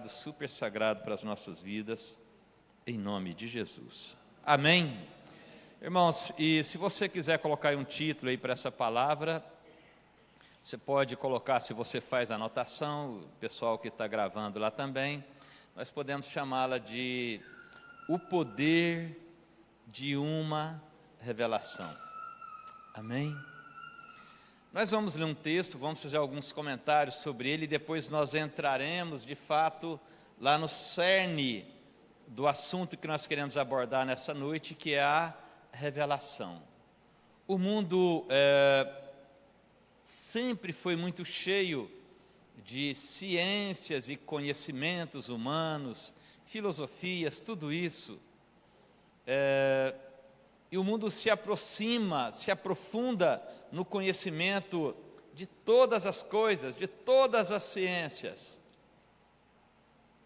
super sagrado para as nossas vidas, em nome de Jesus. Amém? Irmãos, e se você quiser colocar aí um título aí para essa palavra, você pode colocar, se você faz a anotação, o pessoal que está gravando lá também, nós podemos chamá-la de O Poder de uma Revelação. Amém? Nós vamos ler um texto, vamos fazer alguns comentários sobre ele, e depois nós entraremos, de fato, lá no cerne do assunto que nós queremos abordar nessa noite, que é a revelação. O mundo sempre foi muito cheio de ciências e conhecimentos humanos, filosofias, tudo isso. E o mundo se aproxima, se aprofunda no conhecimento de todas as coisas, de todas as ciências.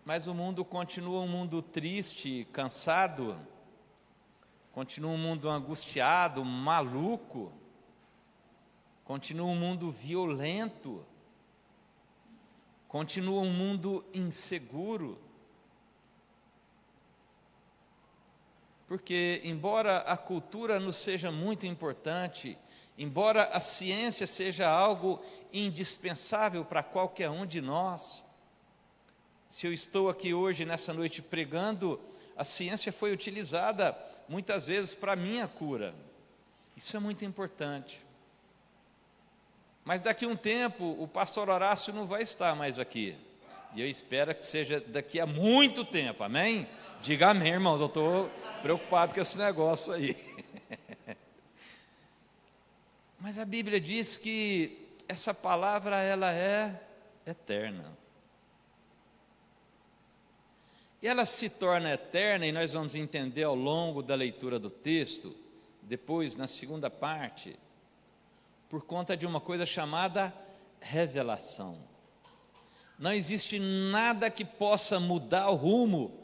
Mas o mundo continua um mundo triste, cansado, continua um mundo angustiado, maluco, continua um mundo violento, continua um mundo inseguro. Porque, embora a cultura nos seja muito importante, embora a ciência seja algo indispensável para qualquer um de nós, se eu estou aqui hoje, nessa noite, pregando, a ciência foi utilizada muitas vezes para a minha cura. Isso é muito importante. Mas daqui a um tempo, o pastor Horácio não vai estar mais aqui. E eu espero que seja daqui a muito tempo, amém? Diga amém, irmãos, eu estou preocupado com esse negócio aí. Mas a Bíblia diz que essa palavra, ela é eterna. E ela se torna eterna, e nós vamos entender ao longo da leitura do texto, depois na segunda parte, por conta de uma coisa chamada revelação. Não existe nada que possa mudar o rumo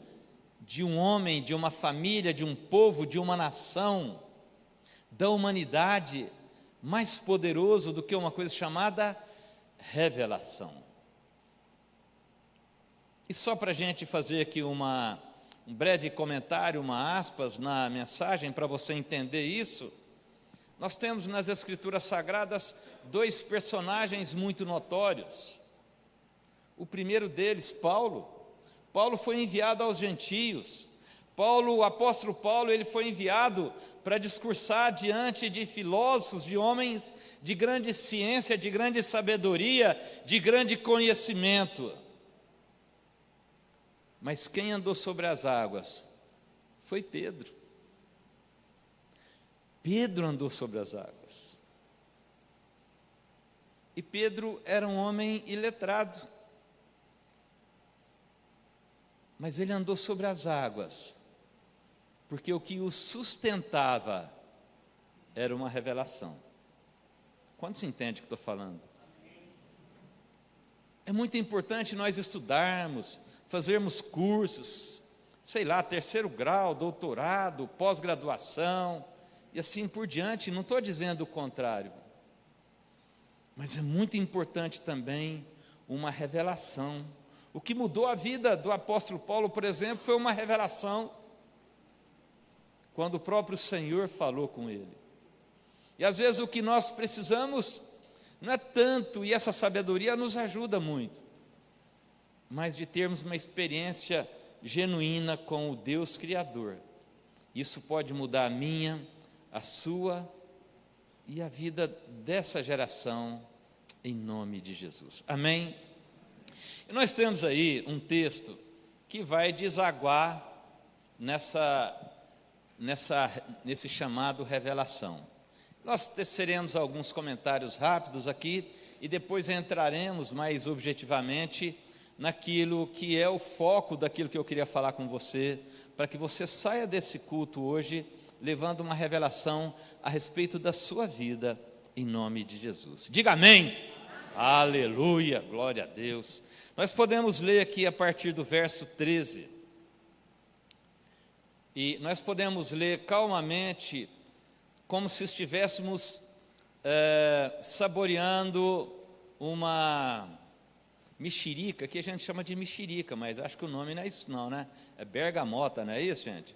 de um homem, de uma família, de um povo, de uma nação, da humanidade, mais poderoso do que uma coisa chamada revelação. E só para a gente fazer aqui um breve comentário, uma aspas na mensagem, para você entender isso, nós temos nas Escrituras Sagradas dois personagens muito notórios. O primeiro deles, Paulo. Paulo foi enviado aos gentios. O apóstolo Paulo, ele foi enviado para discursar diante de filósofos, de homens de grande ciência, de grande sabedoria, de grande conhecimento. Mas quem andou sobre as águas foi Pedro. Pedro andou sobre as águas. E Pedro era um homem iletrado. Mas ele andou sobre as águas, porque o que o sustentava era uma revelação. Quantos entendem o que estou falando? É muito importante nós estudarmos, fazermos cursos, sei lá, 3º grau, doutorado, pós-graduação, e assim por diante. Não estou dizendo o contrário. Mas é muito importante também uma revelação. O que mudou a vida do apóstolo Paulo, por exemplo, foi uma revelação, quando o próprio Senhor falou com ele. E às vezes o que nós precisamos não é tanto, e essa sabedoria nos ajuda muito, mas de termos uma experiência genuína com o Deus Criador. Isso pode mudar a minha, a sua e a vida dessa geração, em nome de Jesus. Amém? E nós temos aí um texto que vai desaguar nesse chamado revelação. Nós teceremos alguns comentários rápidos aqui e depois entraremos mais objetivamente naquilo que é o foco daquilo que eu queria falar com você, para que você saia desse culto hoje levando uma revelação a respeito da sua vida, em nome de Jesus. Diga amém. Aleluia, glória a Deus. Nós podemos ler aqui a partir do verso 13. E nós podemos ler calmamente, como se estivéssemos saboreando uma mexerica, que a gente chama de mexerica, mas acho que o nome não é isso não, né? É bergamota, não é isso, gente?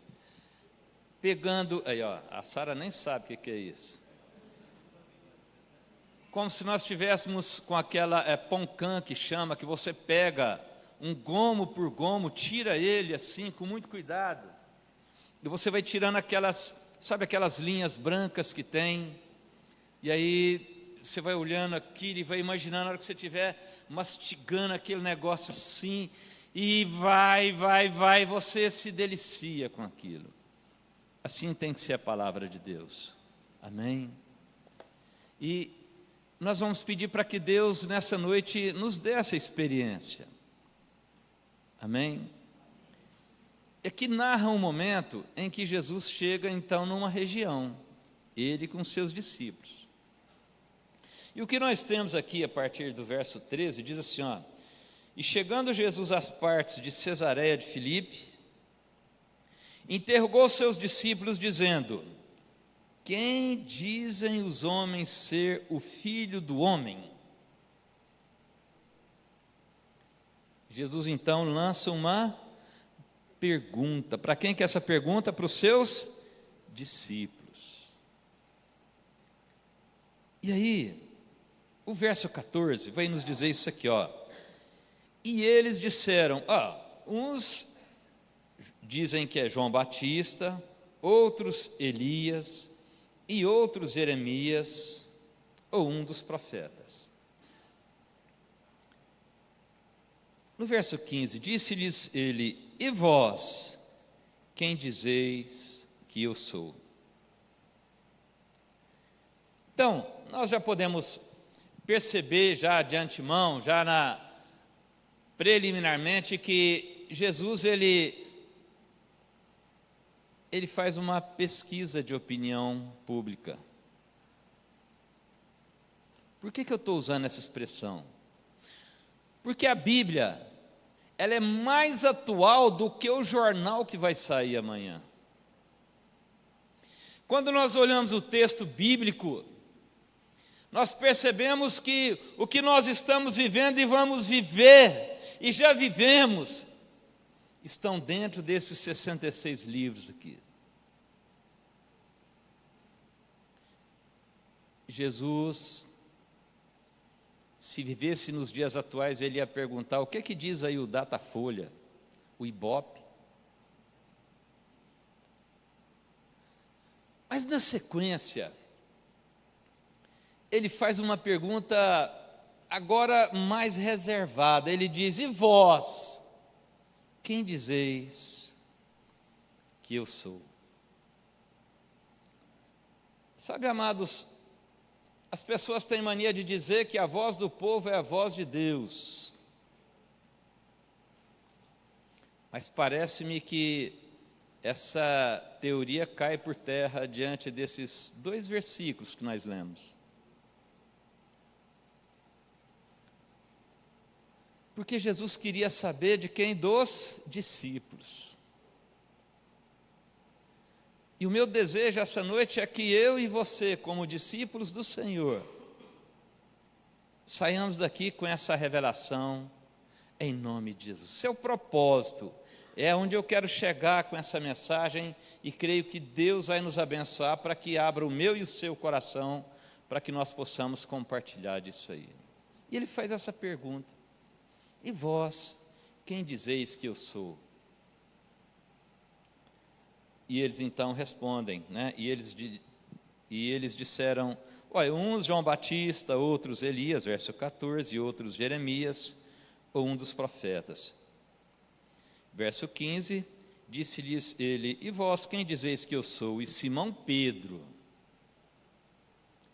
Pegando, aí ó, a Sara nem sabe o que é isso. Como se nós estivéssemos com aquela poncã que chama, que você pega um gomo por gomo, tira ele assim, com muito cuidado, e você vai tirando aquelas, sabe aquelas linhas brancas que tem, e aí você vai olhando aquilo e vai imaginando a hora que você estiver mastigando aquele negócio assim, e vai, você se delicia com aquilo. Assim tem que ser a palavra de Deus, amém? E nós vamos pedir para que Deus nessa noite nos dê essa experiência, amém? Aqui narra um momento em que Jesus chega então numa região, ele com seus discípulos. E o que nós temos aqui a partir do verso 13, diz assim, ó: e chegando Jesus às partes de Cesareia de Filipe, interrogou seus discípulos dizendo: quem dizem os homens ser o Filho do Homem? Jesus então lança uma pergunta. Para quem que é essa pergunta? Para os seus discípulos. E aí, o verso 14 vai nos dizer isso aqui, ó. E eles disseram, uns dizem que é João Batista, outros Elias, e outros Jeremias, ou um dos profetas. No verso 15, disse-lhes ele: e vós, quem dizeis que eu sou? Então, nós já podemos perceber já de antemão, preliminarmente, que Jesus, ele faz uma pesquisa de opinião pública. Por que eu estou usando essa expressão? Porque a Bíblia, ela é mais atual do que o jornal que vai sair amanhã. Quando nós olhamos o texto bíblico, nós percebemos que o que nós estamos vivendo e vamos viver, e já vivemos, estão dentro desses 66 livros aqui. Jesus, se vivesse nos dias atuais, ele ia perguntar: o que é que diz aí o Datafolha, o Ibope? Mas na sequência, ele faz uma pergunta agora mais reservada. Ele diz: e vós, quem dizeis que eu sou? Sabe, amados, as pessoas têm mania de dizer que a voz do povo é a voz de Deus. Mas parece-me que essa teoria cai por terra diante desses 2 versículos que nós lemos. Porque Jesus queria saber de quem? Dos discípulos. E o meu desejo essa noite é que eu e você, como discípulos do Senhor, saiamos daqui com essa revelação em nome de Jesus. Seu propósito é onde eu quero chegar com essa mensagem, e creio que Deus vai nos abençoar para que abra o meu e o seu coração, para que nós possamos compartilhar disso aí. E ele faz essa pergunta: e vós, quem dizeis que eu sou? E eles então respondem, né? E eles disseram, uns João Batista, outros Elias, verso 14, e outros Jeremias, ou um dos profetas. Verso 15, disse-lhes ele: e vós, quem dizeis que eu sou? E Simão Pedro,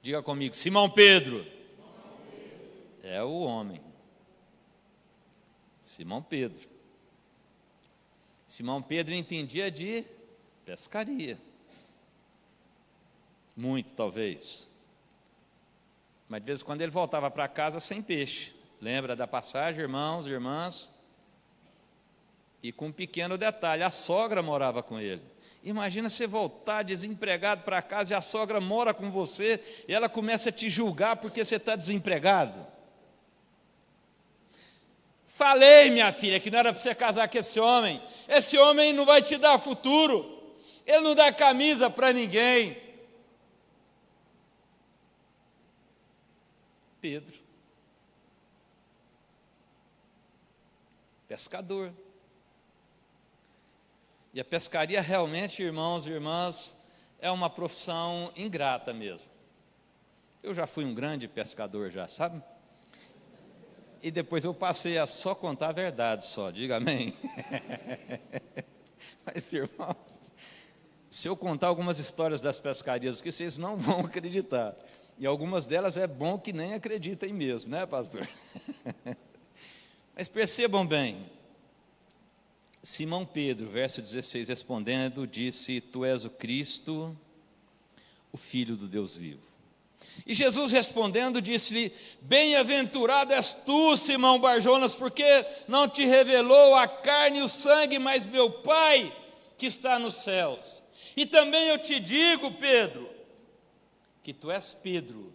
diga comigo, Simão Pedro, é o homem. Simão Pedro entendia de pescaria, muito talvez, mas de vez em quando ele voltava para casa sem peixe. Lembra da passagem, irmãos e irmãs? E com um pequeno detalhe: a sogra morava com ele. Imagina você voltar desempregado para casa e a sogra mora com você, e ela começa a te julgar porque você está desempregado. Falei, minha filha, que não era para você casar com esse homem. Esse homem não vai te dar futuro. Ele não dá camisa para ninguém. Pedro, pescador. E a pescaria realmente, irmãos e irmãs, é uma profissão ingrata mesmo. Eu já fui um grande pescador já, sabe? E depois eu passei a só contar a verdade só, diga amém. Mas, irmãos, se eu contar algumas histórias das pescarias que vocês não vão acreditar, e algumas delas é bom que nem acreditem mesmo, né, pastor? Mas percebam bem, Simão Pedro, verso 16, respondendo, disse: Tu és o Cristo, o Filho do Deus vivo. E Jesus respondendo, disse-lhe: Bem-aventurado és tu, Simão Barjonas, porque não te revelou a carne e o sangue, mas meu Pai que está nos céus. E também eu te digo, Pedro, que tu és Pedro,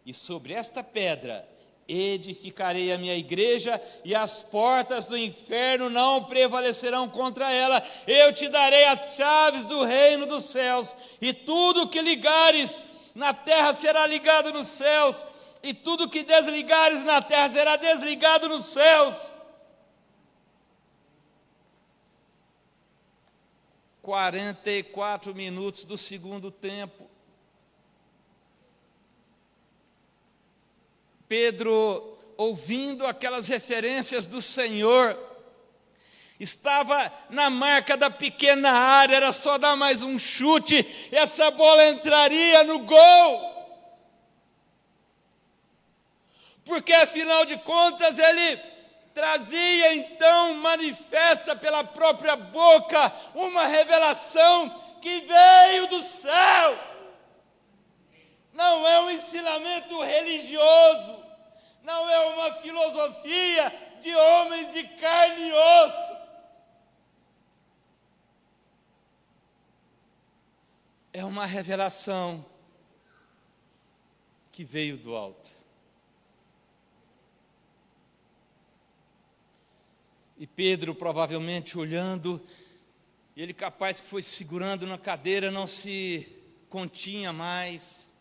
e sobre esta pedra edificarei a minha igreja, e as portas do inferno não prevalecerão contra ela. Eu te darei as chaves do reino dos céus, e tudo que ligares na terra será ligado nos céus, e tudo que desligares na terra será desligado nos céus. 44 minutos do segundo tempo. Pedro, ouvindo aquelas referências do Senhor, estava na marca da pequena área, era só dar mais um chute, e essa bola entraria no gol. Porque afinal de contas ele trazia então, manifesta pela própria boca, uma revelação que veio do céu. Não é um ensinamento religioso, não é uma filosofia de homens de carne e osso. É uma revelação que veio do alto. E Pedro, provavelmente olhando, ele capaz que foi segurando na cadeira, não se continha mais,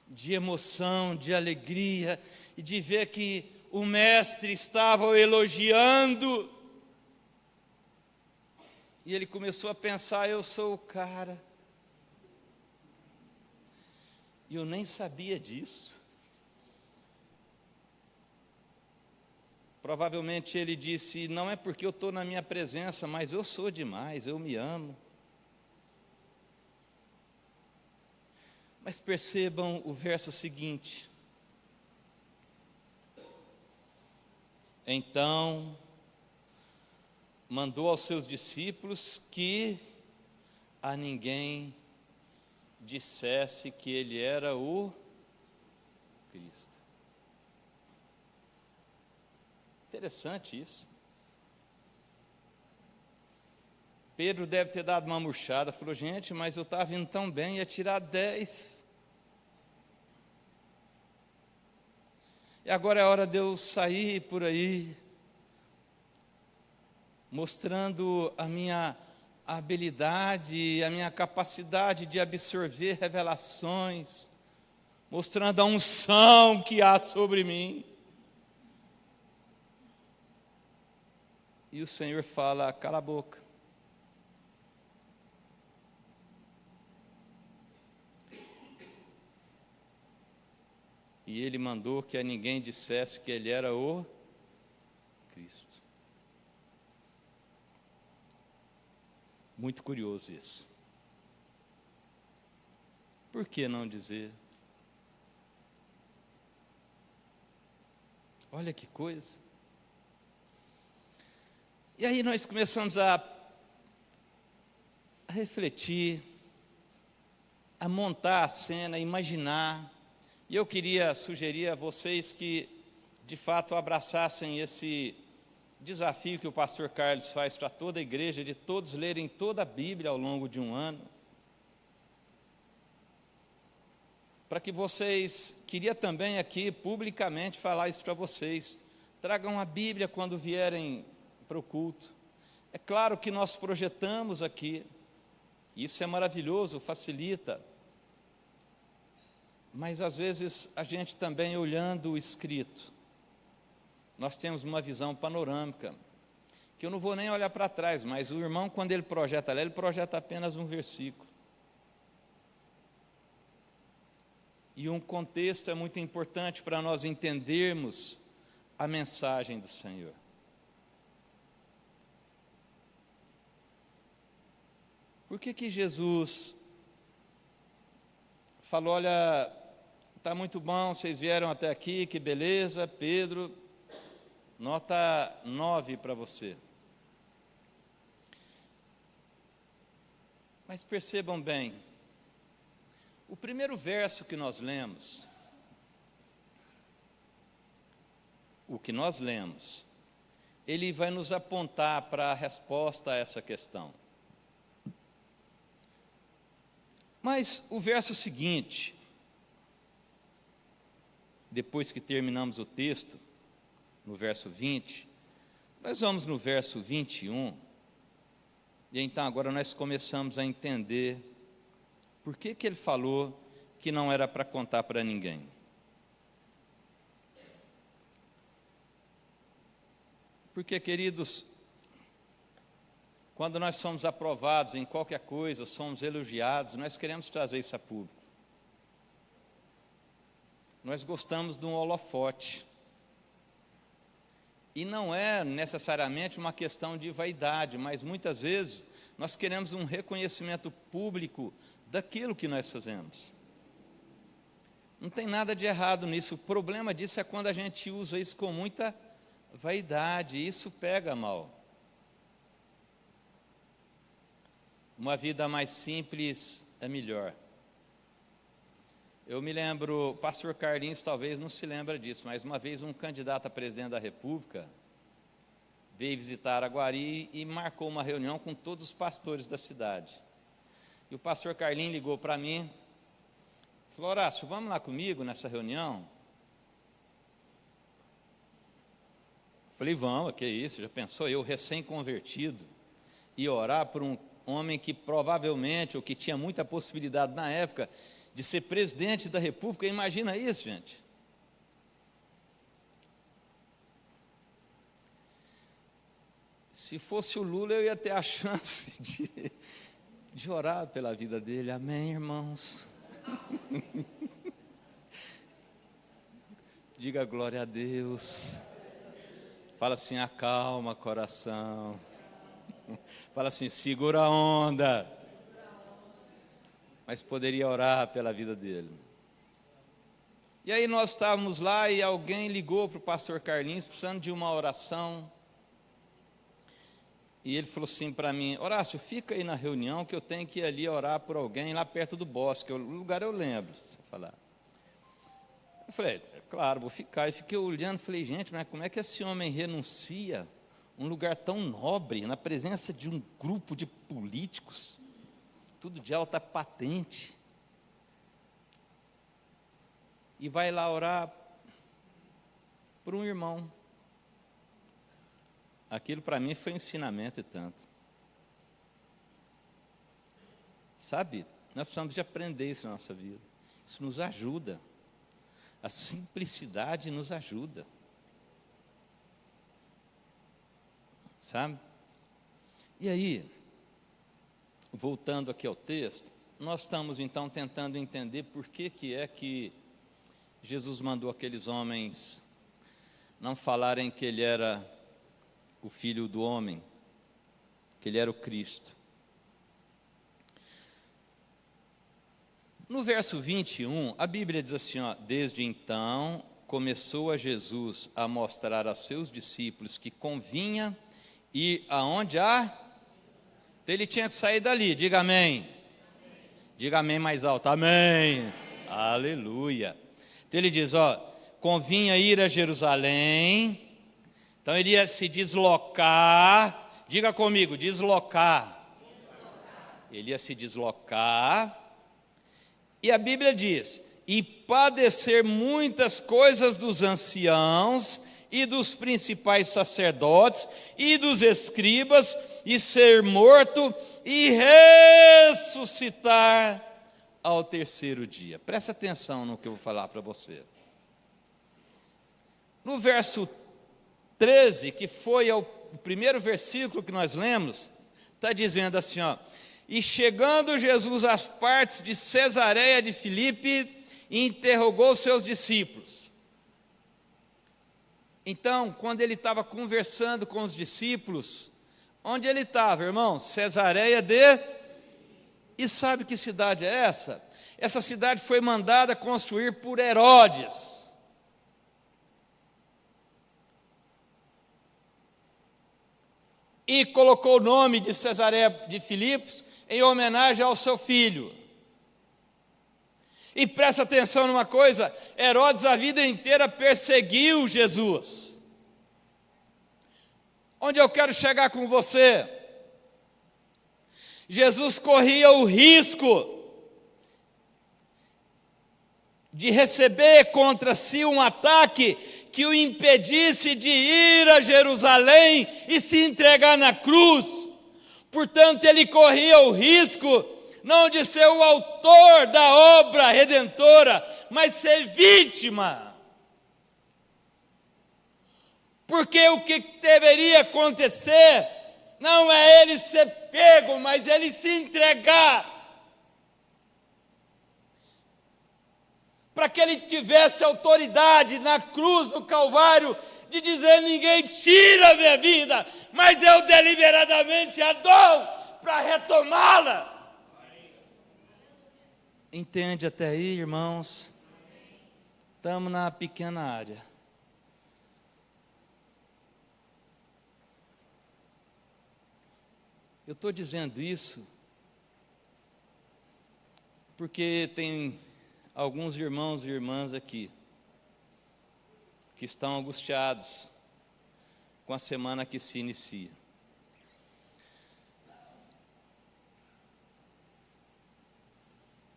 de emoção, de alegria, e de ver que o mestre estava o elogiando. E ele começou a pensar: eu sou o cara. E eu nem sabia disso. Provavelmente ele disse: não é porque eu estou na minha presença, mas eu sou demais, eu me amo. Mas percebam o verso seguinte. Então, mandou aos seus discípulos que a ninguém dissesse que ele era o Cristo. Interessante isso. Pedro deve ter dado uma murchada, falou: gente, mas eu estava indo tão bem, ia tirar 10. E agora é hora de eu sair por aí, mostrando a minha habilidade, a minha capacidade de absorver revelações, mostrando a unção que há sobre mim. E o Senhor fala: cala a boca. E ele mandou que a ninguém dissesse que ele era o Cristo. Muito curioso isso. Por que não dizer? Olha que coisa. E aí nós começamos a refletir, a montar a cena, a imaginar. E eu queria sugerir a vocês que, de fato, abraçassem esse desafio que o pastor Carlos faz para toda a igreja, de todos lerem toda a Bíblia ao longo de um ano. Para que vocês, queria também aqui publicamente falar isso para vocês, Tragam a Bíblia quando vierem para o culto. É claro que nós projetamos aqui, isso é maravilhoso, facilita. Mas às vezes a gente também olhando o escrito, nós temos uma visão panorâmica, que eu não vou nem olhar para trás, mas o irmão, quando ele projeta lá, ele projeta apenas um versículo. E um contexto é muito importante para nós entendermos a mensagem do Senhor. Por que Jesus falou, olha, está muito bom, vocês vieram até aqui, que beleza, Pedro, nota 9 para você. Mas percebam bem, o primeiro verso que nós lemos, o que nós lemos, ele vai nos apontar para a resposta a essa questão. Mas o verso seguinte, depois que terminamos o texto, no verso 20, nós vamos no verso 21, e então agora nós começamos a entender por que ele falou que não era para contar para ninguém. Porque, queridos, quando nós somos aprovados em qualquer coisa, somos elogiados, nós queremos trazer isso a público. Nós gostamos de um holofote. E não é necessariamente uma questão de vaidade, mas muitas vezes nós queremos um reconhecimento público daquilo que nós fazemos. Não tem nada de errado nisso. O problema disso é quando a gente usa isso com muita vaidade, e isso pega mal. Uma vida mais simples é melhor. Eu me lembro, o pastor Carlinhos talvez não se lembra disso, mas uma vez um candidato a presidente da República veio visitar Araguari e marcou uma reunião com todos os pastores da cidade. E o pastor Carlinhos ligou para mim, falou, Horácio, vamos lá comigo nessa reunião? Falei, vamos, que isso, já pensou, eu recém-convertido, e orar por um homem que provavelmente, ou que tinha muita possibilidade na época, de ser presidente da República, imagina isso, gente. Se fosse o Lula, eu ia ter a chance de orar pela vida dele, amém, irmãos? Diga glória a Deus. Fala assim, acalma coração. Fala assim, segura a onda. Mas poderia orar pela vida dele. E aí nós estávamos lá e alguém ligou para o pastor Carlinhos precisando de uma oração. E ele falou assim para mim, Horácio, fica aí na reunião que eu tenho que ir ali orar por alguém lá perto do bosque. O lugar eu lembro, se eu falar. Eu falei, claro, vou ficar. E fiquei olhando, falei, gente, mas como é que esse homem renuncia um lugar tão nobre, na presença de um grupo de políticos, tudo de alta patente, e vai lá orar por um irmão. Aquilo para mim foi ensinamento e tanto. Sabe, nós precisamos de aprender isso na nossa vida. Isso nos ajuda. A simplicidade nos ajuda. Sabe? E aí, voltando aqui ao texto, nós estamos então tentando entender por que é que Jesus mandou aqueles homens não falarem que ele era o Filho do homem, que ele era o Cristo. No verso 21, a Bíblia diz assim, ó, desde então começou a Jesus a mostrar a seus discípulos que convinha ir aonde há? Então ele tinha que sair dali, diga amém. Diga amém mais alto, amém. Aleluia. Então ele diz, ó, convinha ir a Jerusalém. Então ele ia se deslocar, diga comigo, deslocar. Ele ia se deslocar, e a Bíblia diz, e padecer muitas coisas dos anciãos e dos principais sacerdotes, e dos escribas, e ser morto, e ressuscitar ao terceiro dia. Presta atenção no que eu vou falar para você. No verso 13, que foi o primeiro versículo que nós lemos, está dizendo assim, ó: e chegando Jesus às partes de Cesareia de Filipe, interrogou seus discípulos. Então, quando ele estava conversando com os discípulos, onde ele estava, irmãos? Cesareia de... E sabe que cidade é essa? Essa cidade foi mandada construir por Herodes. E colocou o nome de Cesareia de Filipos em homenagem ao seu filho. E presta atenção numa coisa: Herodes a vida inteira perseguiu Jesus. Onde eu quero chegar com você? Jesus corria o risco de receber contra si um ataque que o impedisse de ir a Jerusalém e se entregar na cruz. Portanto, ele corria o risco não de ser o autor da obra redentora, mas ser vítima. Porque o que deveria acontecer não é ele ser pego, mas ele se entregar, para que ele tivesse autoridade na cruz do Calvário de dizer: ninguém tira a minha vida, mas eu deliberadamente a dou para retomá-la. Entende até aí, irmãos? Estamos na pequena área. Eu estou dizendo isso porque tem alguns irmãos e irmãs aqui que estão angustiados com a semana que se inicia.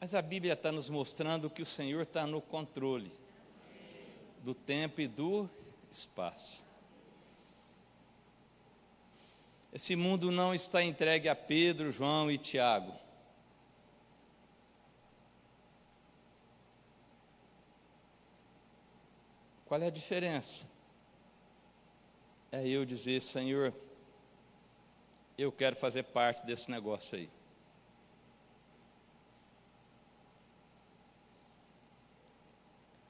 Mas a Bíblia está nos mostrando que o Senhor está no controle do tempo e do espaço. Esse mundo não está entregue a Pedro, João e Tiago. Qual é a diferença? É eu dizer: Senhor, eu quero fazer parte desse negócio aí.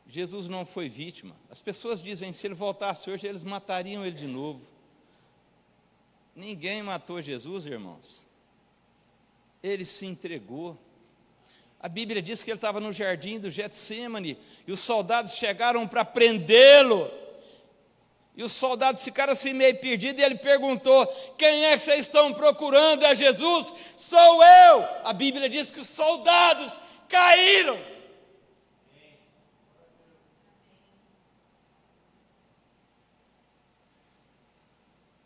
Jesus não foi vítima. As pessoas dizem: se ele voltasse hoje, eles matariam ele de novo. Ninguém matou Jesus, irmãos. Ele se entregou. A Bíblia diz que ele estava no jardim do Getsêmani, e os soldados chegaram para prendê-lo. E os soldados ficaram assim meio perdidos, e ele perguntou: quem é que vocês estão procurando? É Jesus? Sou eu! A Bíblia diz que os soldados caíram.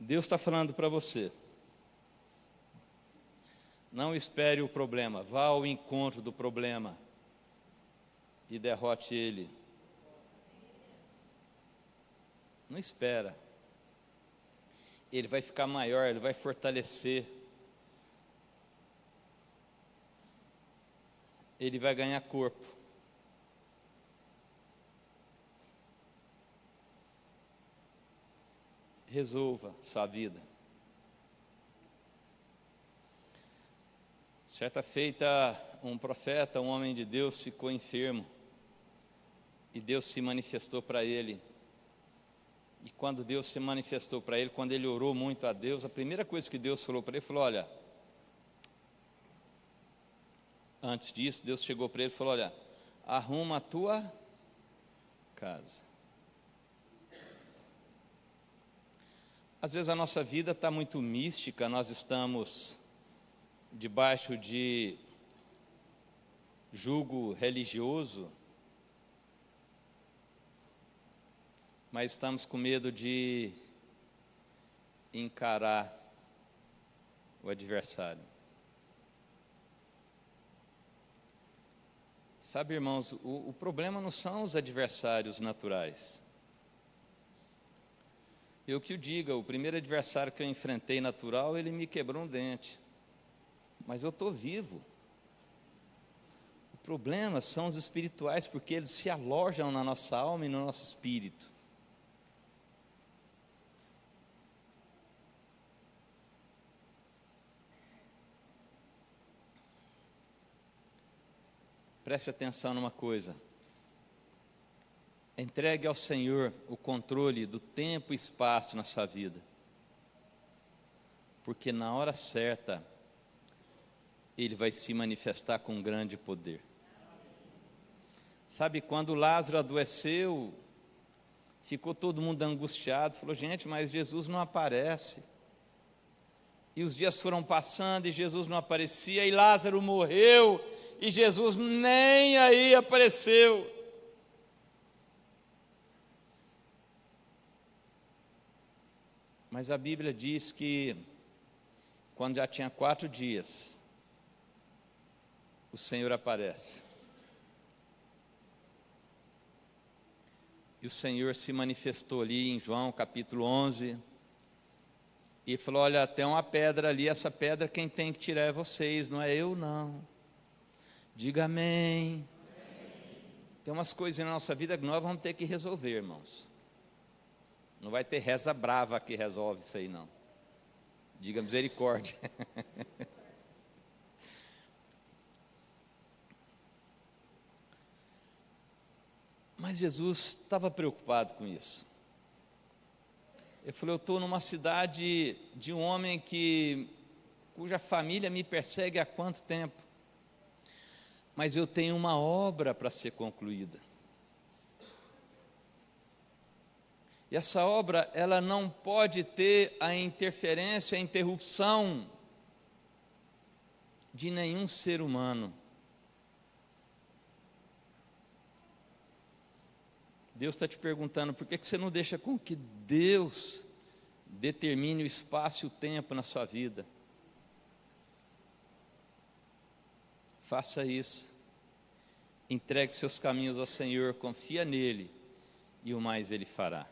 Deus está falando para você: não espere o problema, vá ao encontro do problema e derrote ele. Não espera. Ele vai ficar maior, ele vai fortalecer. Ele vai ganhar corpo. Resolva sua vida. Certa feita, um profeta, um homem de Deus, ficou enfermo. E Deus se manifestou para ele. E quando Deus se manifestou para ele, quando ele orou muito a Deus, a primeira coisa que Deus falou para ele, falou: olha, antes disso, Deus chegou para ele e falou: olha, arruma a tua casa. Às vezes a nossa vida está muito mística, nós estamos debaixo de jugo religioso, mas estamos com medo de encarar o adversário. Sabe, irmãos, o problema não são os adversários naturais. Eu que o diga, o primeiro adversário que eu enfrentei natural, ele me quebrou um dente. Mas eu estou vivo. O problema são os espirituais, porque eles se alojam na nossa alma e no nosso espírito. Preste atenção numa coisa. Entregue ao Senhor o controle do tempo e espaço na sua vida. Porque na hora certa, Ele vai se manifestar com grande poder. Sabe, quando Lázaro adoeceu, ficou todo mundo angustiado, falou, gente, mas Jesus não aparece. E os dias foram passando e Jesus não aparecia, e Lázaro morreu, e Jesus nem aí apareceu. Mas a Bíblia diz que, quando já tinha 4 dias, o Senhor aparece. E o Senhor se manifestou ali em João capítulo 11, e falou, olha, tem uma pedra ali, essa pedra quem tem que tirar é vocês, não é eu não. Diga amém. Tem umas coisas na nossa vida que nós vamos ter que resolver, irmãos. Não vai ter reza brava que resolve isso aí, não. Diga misericórdia. Mas Jesus estava preocupado com isso. Ele falou, eu estou numa cidade de um homem cuja família me persegue há quanto tempo? Mas eu tenho uma obra para ser concluída. E essa obra, ela não pode ter a interferência, a interrupção de nenhum ser humano. Deus está te perguntando, por que você não deixa com que Deus determine o espaço e o tempo na sua vida? Faça isso. Entregue seus caminhos ao Senhor, confia nele, e o mais Ele fará.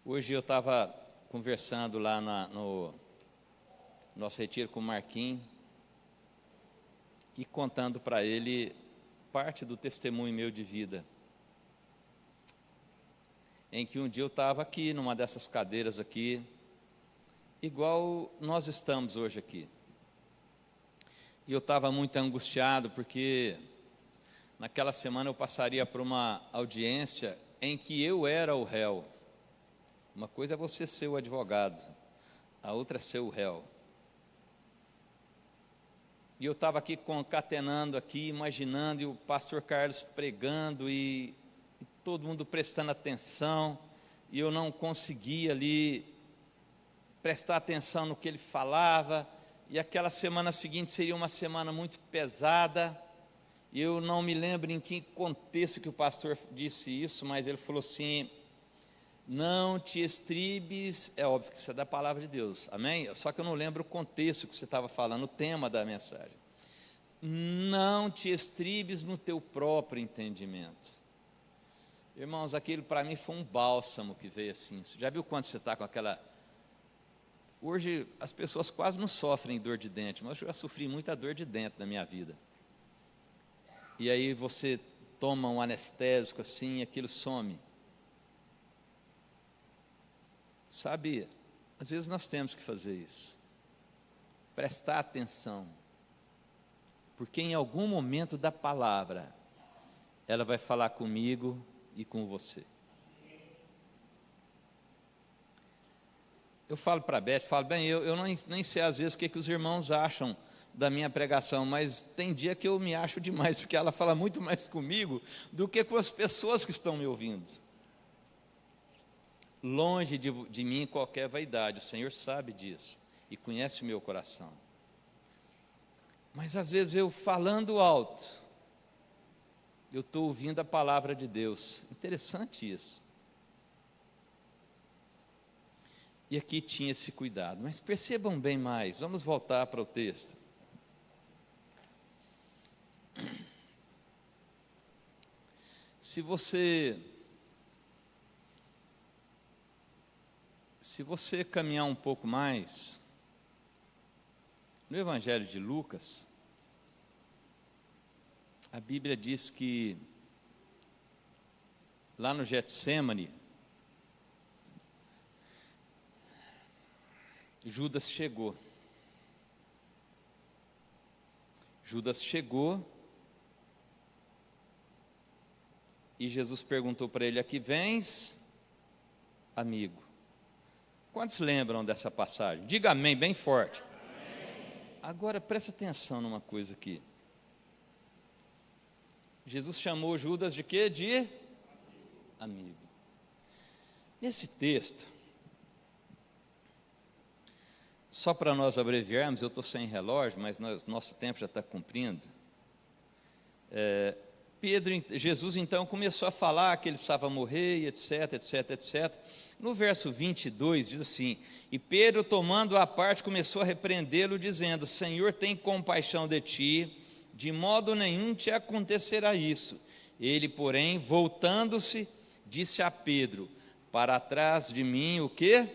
Hoje eu estava conversando lá no nosso retiro com o Marquinhos e contando para ele parte do testemunho meu de vida. Em que um dia eu estava aqui, numa dessas cadeiras aqui, igual nós estamos hoje aqui. E eu estava muito angustiado, porque naquela semana eu passaria por uma audiência em que eu era o réu. Uma coisa é você ser o advogado, a outra é ser o réu. E eu estava aqui concatenando, aqui, imaginando, e o pastor Carlos pregando, e todo mundo prestando atenção, e eu não conseguia ali prestar atenção no que ele falava, e aquela semana seguinte seria uma semana muito pesada, e eu não me lembro em que contexto que o pastor disse isso, mas ele falou assim, não te estribes, é óbvio que isso é da palavra de Deus, amém? Só que eu não lembro o contexto que você estava falando, o tema da mensagem. Não te estribes no teu próprio entendimento. Irmãos, aquilo para mim foi um bálsamo que veio assim. Você já viu quando você está com aquela... Hoje as pessoas quase não sofrem dor de dente, mas eu já sofri muita dor de dente na minha vida. E aí você toma um anestésico assim, aquilo some. Sabe, às vezes nós temos que fazer isso. Prestar atenção. Porque em algum momento da palavra, ela vai falar comigo e com você. Eu falo para a Beth, eu nem sei às vezes o que os irmãos acham da minha pregação, mas tem dia que eu me acho demais, porque ela fala muito mais comigo do que com as pessoas que estão me ouvindo. Longe de mim qualquer vaidade, o Senhor sabe disso e conhece o meu coração. Mas às vezes eu falando alto, eu estou ouvindo a palavra de Deus. Interessante isso. E aqui tinha esse cuidado. Mas percebam bem mais, vamos voltar para o texto. Se você caminhar um pouco mais no Evangelho de Lucas, a Bíblia diz que lá no Getsêmani, Judas chegou. Judas chegou e Jesus perguntou para ele: aqui vens, amigo? Quantos lembram dessa passagem? Diga amém bem forte. Amém. Agora presta atenção numa coisa aqui. Jesus chamou Judas de quê? De amigo. Nesse texto, só para nós abreviarmos, eu estou sem relógio, mas nosso tempo já está cumprindo. Jesus então começou a falar que ele precisava morrer, etc, etc, etc. No verso 22 diz assim: e Pedro, tomando-o à parte, começou a repreendê-lo, dizendo: Senhor, tem compaixão de ti, de modo nenhum te acontecerá isso. Ele, porém, voltando-se, disse a Pedro: para trás de mim o quê?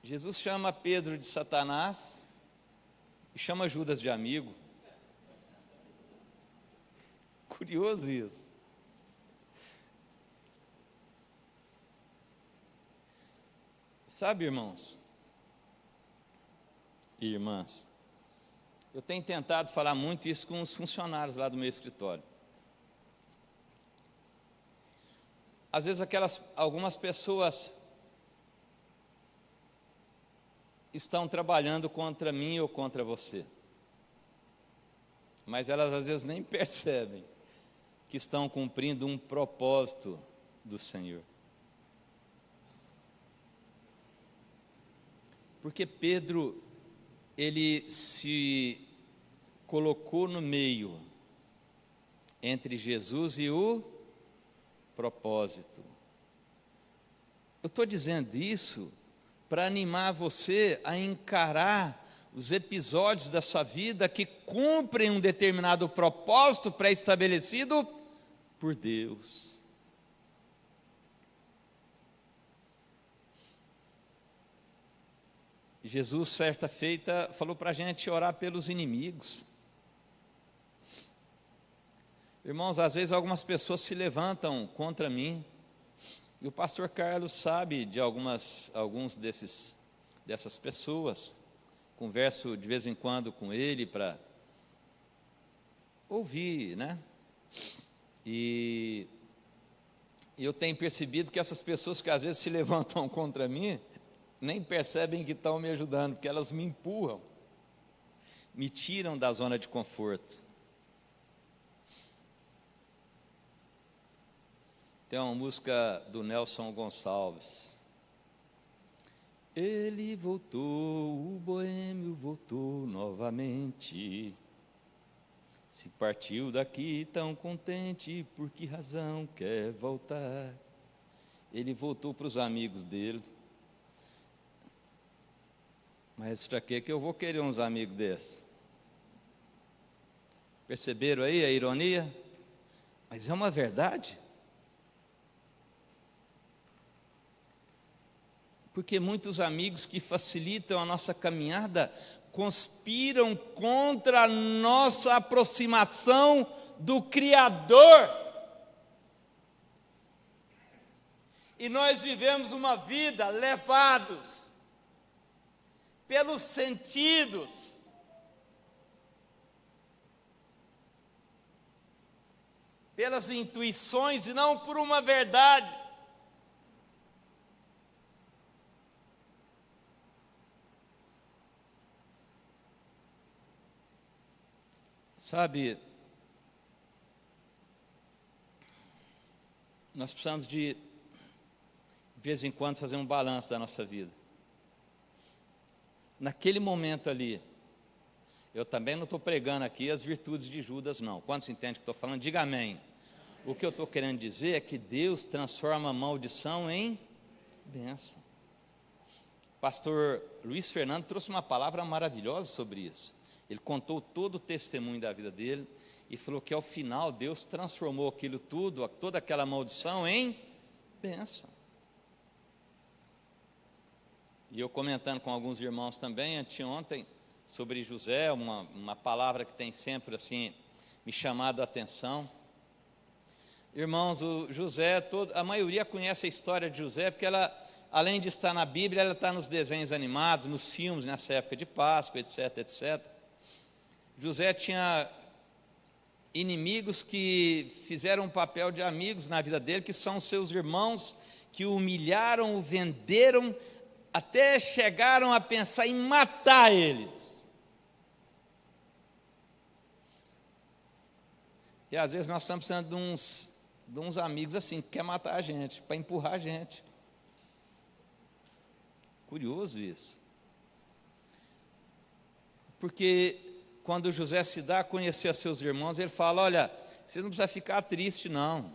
Jesus chama Pedro de Satanás e chama Judas de amigo. Curioso isso. Sabe, irmãos e irmãs, eu tenho tentado falar muito isso com os funcionários lá do meu escritório. Às vezes algumas pessoas estão trabalhando contra mim ou contra você, mas elas às vezes nem percebem que estão cumprindo um propósito do Senhor. Porque Pedro, ele se colocou no meio entre Jesus e o propósito. Eu estou dizendo isso para animar você a encarar os episódios da sua vida que cumprem um determinado propósito pré-estabelecido por Deus. Jesus, certa feita, falou para a gente orar pelos inimigos. Irmãos, às vezes algumas pessoas se levantam contra mim, e o pastor Carlos sabe de algumas dessas pessoas. Converso de vez em quando com ele para ouvir, né? E eu tenho percebido que essas pessoas que às vezes se levantam contra mim, nem percebem que estão me ajudando, porque elas me empurram, me tiram da zona de conforto. Tem uma música do Nelson Gonçalves. Ele voltou, o boêmio voltou novamente. Se partiu daqui tão contente, por que razão quer voltar? Ele voltou para os amigos dele. Mas para que eu vou querer uns amigos desses? Perceberam aí a ironia? Mas é uma verdade. Porque muitos amigos que facilitam a nossa caminhada conspiram contra a nossa aproximação do Criador. E nós vivemos uma vida levados pelos sentidos, pelas intuições e não por uma verdade. Sabe, nós precisamos de vez em quando fazer um balanço da nossa vida. Naquele momento ali, eu também não estou pregando aqui as virtudes de Judas, não. Quantos entendem o que estou falando? Diga amém. O que eu estou querendo dizer é que Deus transforma a maldição em bênção. Pastor Luiz Fernando trouxe uma palavra maravilhosa sobre isso. Ele contou todo o testemunho da vida dele, e e falou que ao final Deus transformou aquilo tudo, toda aquela maldição, em bênção. E eu comentando com alguns irmãos também, anteontem, sobre José, uma palavra que tem sempre assim me chamado a atenção. Irmãos, o José, a maioria conhece a história de José, porque ela, além de estar na Bíblia, ela está nos desenhos animados, nos filmes, nessa época de Páscoa, etc, etc. José tinha inimigos que fizeram um papel de amigos na vida dele, que são seus irmãos, que o humilharam, o venderam, até chegaram a pensar em matar eles. E às vezes nós estamos precisando de uns amigos assim, que quer matar a gente, para empurrar a gente. Curioso isso. Porque quando José se dá a conhecer a seus irmãos, ele fala: olha, vocês não precisam ficar tristes, não.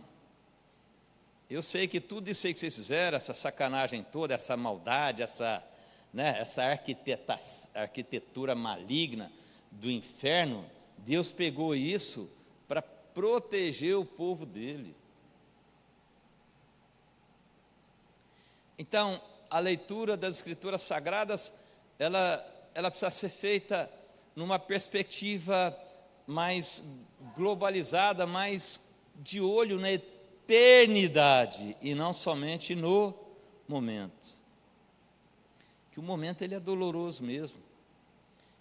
Eu sei que tudo isso aí que vocês fizeram, essa sacanagem toda, essa maldade, essa arquitetura maligna do inferno, Deus pegou isso para proteger o povo dele. Então, a leitura das Escrituras Sagradas, ela precisa ser feita numa perspectiva mais globalizada, mais de olho na eternidade, e não somente no momento. Que o momento ele é doloroso mesmo.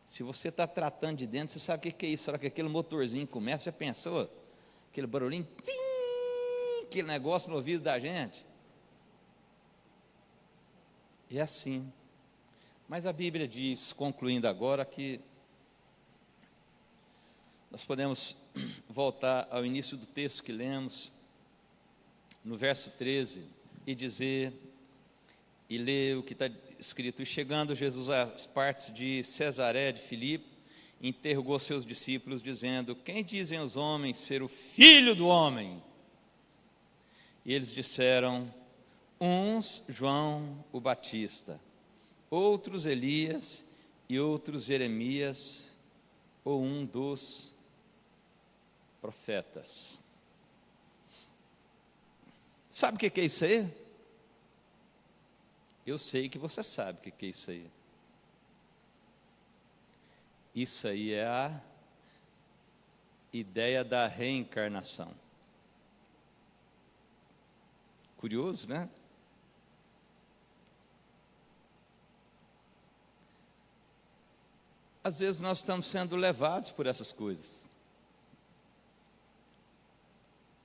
Se você está tratando de dentro, você sabe o que é isso? Será que aquele motorzinho começa? Já pensou? Aquele barulhinho, tim, aquele negócio no ouvido da gente. É assim. Mas a Bíblia diz, concluindo agora, que nós podemos voltar ao início do texto que lemos, no verso 13, e dizer, e ler o que está escrito: e chegando Jesus às partes de Cesaré de Filipe, interrogou seus discípulos, dizendo: quem dizem os homens ser o Filho do Homem? E eles disseram: uns João o Batista, outros Elias, e outros Jeremias, ou um dos profetas. Sabe o que é isso aí? Eu sei que você sabe o que é isso aí. Isso aí é a ideia da reencarnação. Curioso, né? Às vezes nós estamos sendo levados por essas coisas.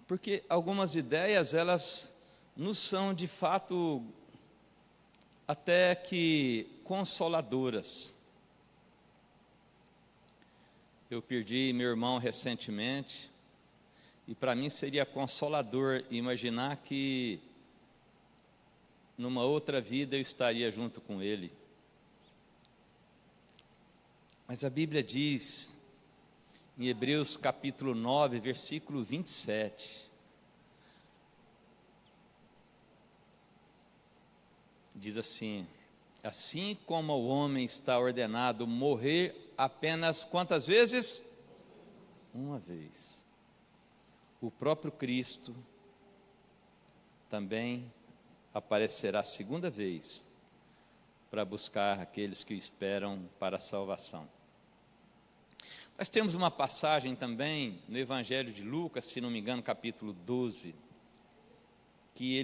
Porque algumas ideias, elas nos são de fato até que consoladoras. Eu perdi meu irmão recentemente, e para mim seria consolador imaginar que numa outra vida eu estaria junto com ele. Mas a Bíblia diz, em Hebreus capítulo 9, versículo 27, diz assim: assim como o homem está ordenado morrer apenas quantas vezes? Uma vez. O próprio Cristo também aparecerá segunda vez para buscar aqueles que o esperam para a salvação. Nós temos uma passagem também no Evangelho de Lucas, se não me engano, capítulo 12, que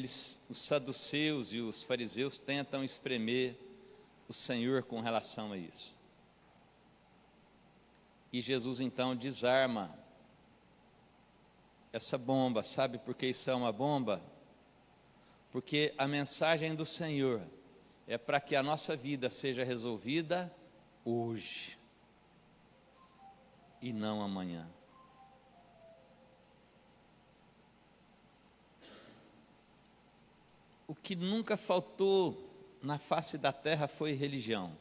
os saduceus e os fariseus tentam espremer o Senhor com relação a isso. E Jesus então desarma essa bomba. Sabe por que isso é uma bomba? Porque a mensagem do Senhor é para que a nossa vida seja resolvida hoje e não amanhã. O que nunca faltou na face da terra foi religião.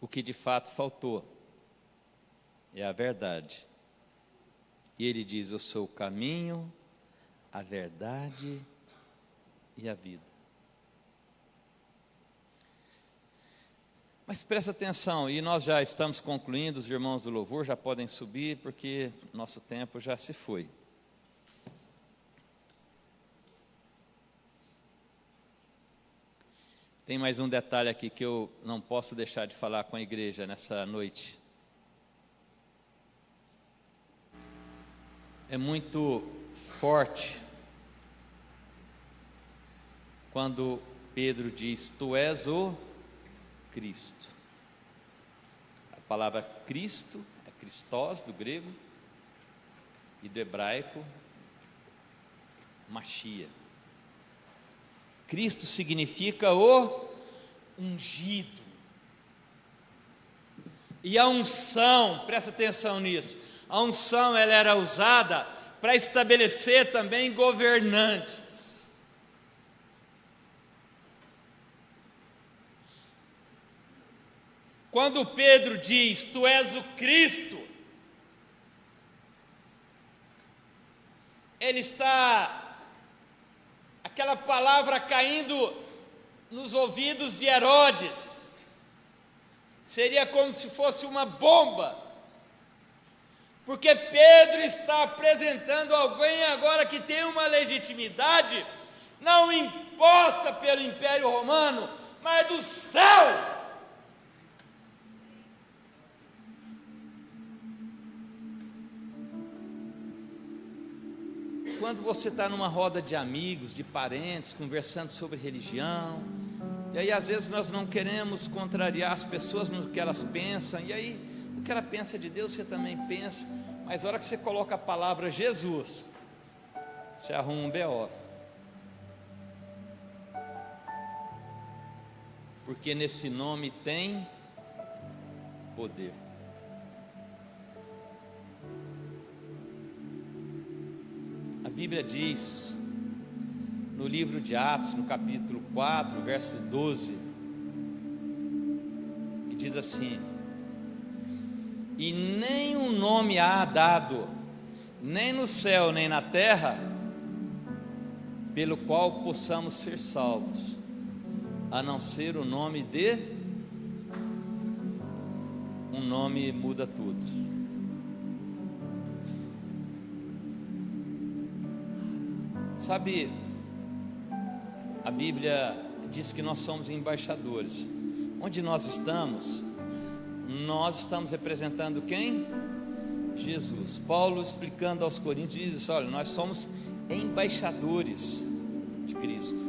O que de fato faltou é a verdade. E ele diz: eu sou o caminho, a verdade e a vida. Mas presta atenção, e nós já estamos concluindo, os irmãos do louvor já podem subir, porque nosso tempo já se foi. Tem mais um detalhe aqui que eu não posso deixar de falar com a igreja nessa noite. É muito forte quando Pedro diz: Tu és o Cristo. A palavra Cristo é Christos do grego e do hebraico Machia. Cristo significa o ungido. E a unção, presta atenção nisso, a unção ela era usada para estabelecer também governantes. Quando Pedro diz: Tu és o Cristo, ele está, aquela palavra caindo nos ouvidos de Herodes, seria como se fosse uma bomba, porque Pedro está apresentando alguém agora que tem uma legitimidade, não imposta pelo Império Romano, mas do céu. Quando você está numa roda de amigos, de parentes, conversando sobre religião, e aí às vezes nós não queremos contrariar as pessoas no que elas pensam, e aí o que ela pensa de Deus você também pensa, mas na hora que você coloca a palavra Jesus, você arruma um BO, porque nesse nome tem poder. A Bíblia diz, no livro de Atos, no capítulo 4, verso 12, e diz assim: E nem um nome há dado, nem no céu, nem na terra, pelo qual possamos ser salvos, a não ser o nome de... Um nome muda tudo. Sabe, a Bíblia diz que nós somos embaixadores. Onde nós estamos representando quem? Jesus. Paulo, explicando aos Coríntios, diz: olha, nós somos embaixadores de Cristo.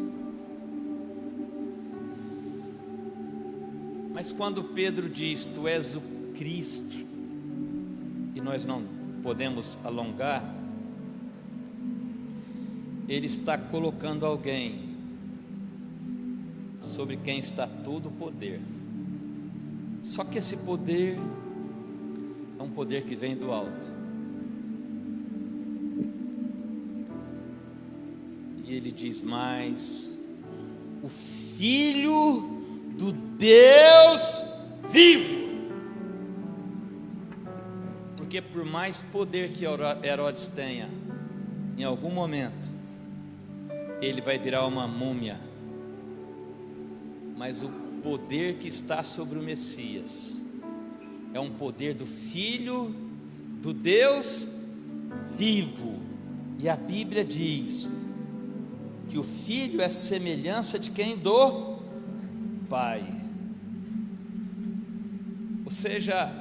Mas quando Pedro diz: Tu és o Cristo, e nós não podemos alongar, ele está colocando alguém sobre quem está todo o poder. Só que esse poder é um poder que vem do alto. E ele diz mais: o Filho do Deus vivo. Porque por mais poder que Herodes tenha, em algum momento ele vai virar uma múmia, mas o poder que está sobre o Messias é um poder do Filho do Deus vivo. E a Bíblia diz que o Filho é semelhança de quem? Do Pai. Ou seja,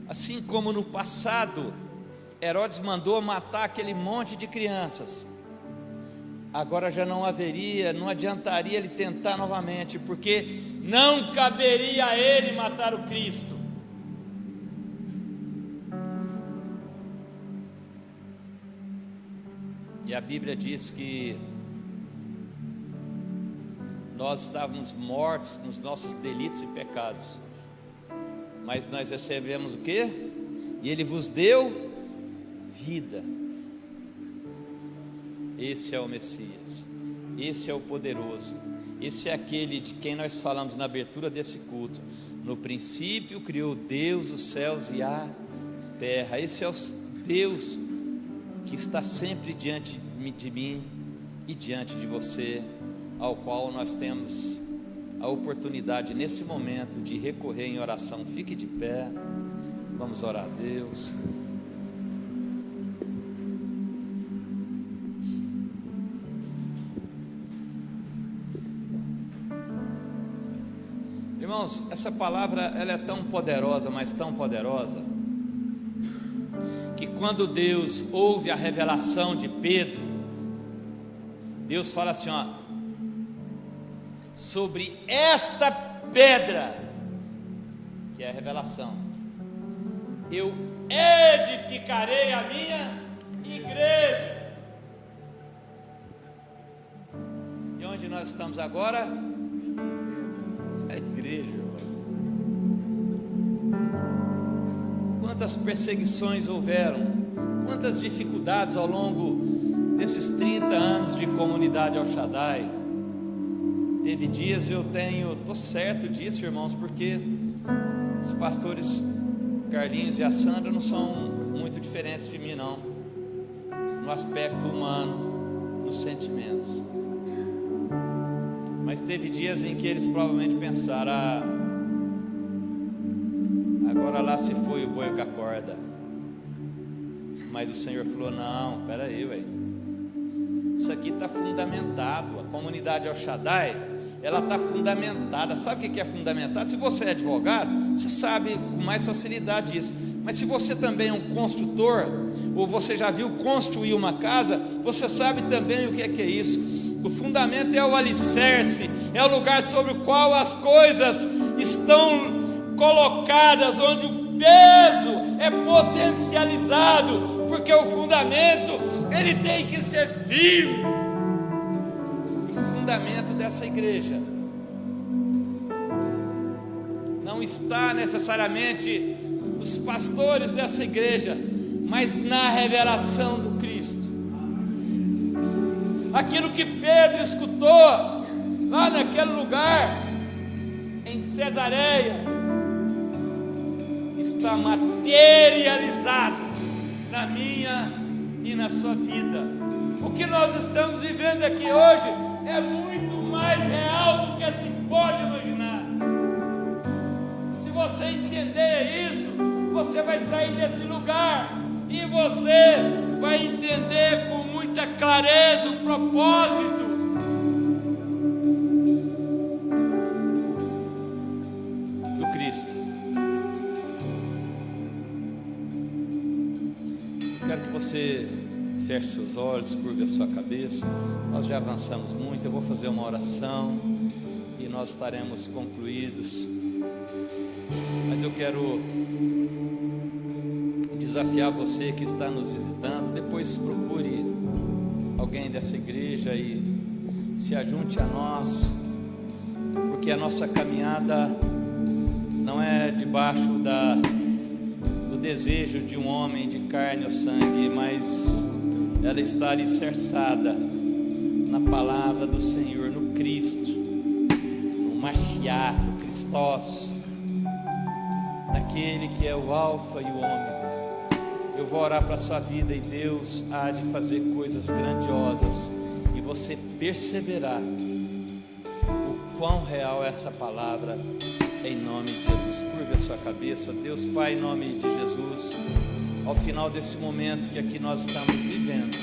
assim como no passado Herodes mandou matar aquele monte de crianças, agora já não adiantaria ele tentar novamente, porque não caberia a ele matar o Cristo. E a Bíblia diz que nós estávamos mortos nos nossos delitos e pecados, mas nós recebemos o quê? E ele vos deu vida. Esse é o Messias, esse é o poderoso, esse é aquele de quem nós falamos na abertura desse culto. No princípio criou Deus os céus e a terra. Esse é o Deus que está sempre diante de mim e diante de você, ao qual nós temos a oportunidade nesse momento de recorrer em oração. Fique de pé, vamos orar a Deus. Irmãos, essa palavra ela é tão poderosa, mas tão poderosa, que quando Deus ouve a revelação de Pedro, Deus fala assim, ó, sobre esta pedra, que é a revelação, eu edificarei a minha igreja. E onde nós estamos agora? A igreja. Quantas perseguições houveram, quantas dificuldades ao longo desses 30 anos de comunidade El Shaddai. Teve dias, estou certo disso, irmãos, porque os pastores Carlinhos e a Sandra não são muito diferentes de mim, não, no aspecto humano, nos sentimentos. Mas teve dias em que eles provavelmente pensaram, agora lá se foi o boi com a corda. Mas o Senhor falou, não, espera aí, ué. Isso aqui está fundamentado. A comunidade El Shaddai, ela está fundamentada. Sabe o que é fundamentado? Se você é advogado, você sabe com mais facilidade isso. Mas se você também é um construtor, ou você já viu construir uma casa, você sabe também o que é isso. O fundamento é o alicerce, é o lugar sobre o qual as coisas estão colocadas, onde o peso é potencializado, porque o fundamento, ele tem que ser firme. O fundamento dessa igreja não está necessariamente nos pastores dessa igreja, mas na revelação do Cristo. Aquilo que Pedro escutou lá naquele lugar em Cesareia está materializado na minha e na sua vida. O que nós estamos vivendo aqui hoje é muito mais real do que se pode imaginar. Se você entender isso, você vai sair desse lugar e você vai entender com muita clareza o propósito do Cristo. Quero que você feche seus olhos, curve a sua cabeça. Nós já avançamos muito, eu vou fazer uma oração e nós estaremos concluídos. Mas eu quero desafiar você que está nos visitando, depois procure alguém dessa igreja e se ajunte a nós, porque a nossa caminhada não é debaixo do desejo de um homem de carne ou sangue, mas ela está alicerçada na palavra do Senhor, no Cristo, no Mashiach, no Christos, naquele que é o Alfa e o Ômega. Eu vou orar para a sua vida e Deus há de fazer coisas grandiosas e você perceberá o quão real é essa palavra, em nome de Jesus. Curva a sua cabeça. Deus Pai, em nome de Jesus, ao final desse momento que aqui nós estamos vivendo,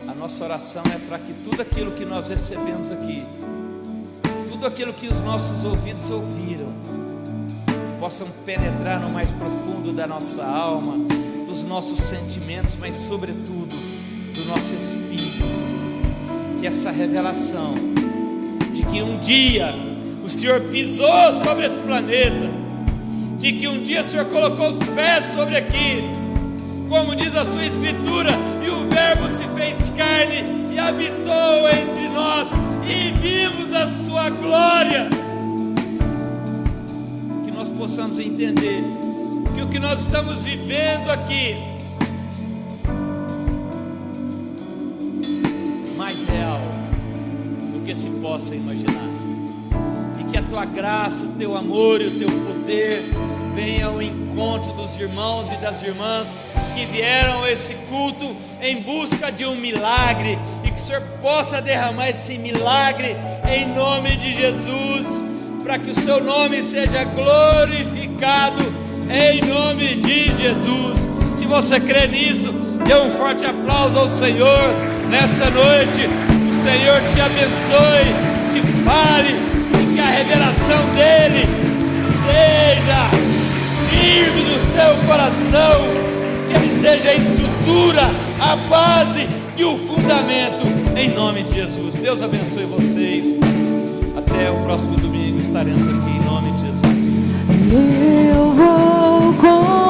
a nossa oração é para que tudo aquilo que nós recebemos aqui, tudo aquilo que os nossos ouvidos ouviram, possam penetrar no mais profundo da nossa alma, dos nossos sentimentos, mas sobretudo do nosso espírito. Que essa revelação de que um dia o Senhor pisou sobre esse planeta, de que um dia o Senhor colocou os pés sobre aqui, como diz a sua escritura, e o Verbo se fez carne e habitou entre nós, e vimos a sua glória. Possamos entender que o que nós estamos vivendo aqui mais real do que se possa imaginar, e que a tua graça, o teu amor e o teu poder venha ao encontro dos irmãos e das irmãs que vieram a esse culto em busca de um milagre, e que o Senhor possa derramar esse milagre em nome de Jesus, para que o seu nome seja glorificado em nome de Jesus. Se você crê nisso, dê um forte aplauso ao Senhor nessa noite. O Senhor te abençoe, te fale, e que a revelação dele seja firme no seu coração, que ele seja a estrutura, a base e o fundamento em nome de Jesus. Deus abençoe vocês. Até o próximo domingo estaremos aqui em nome de Jesus. Eu vou com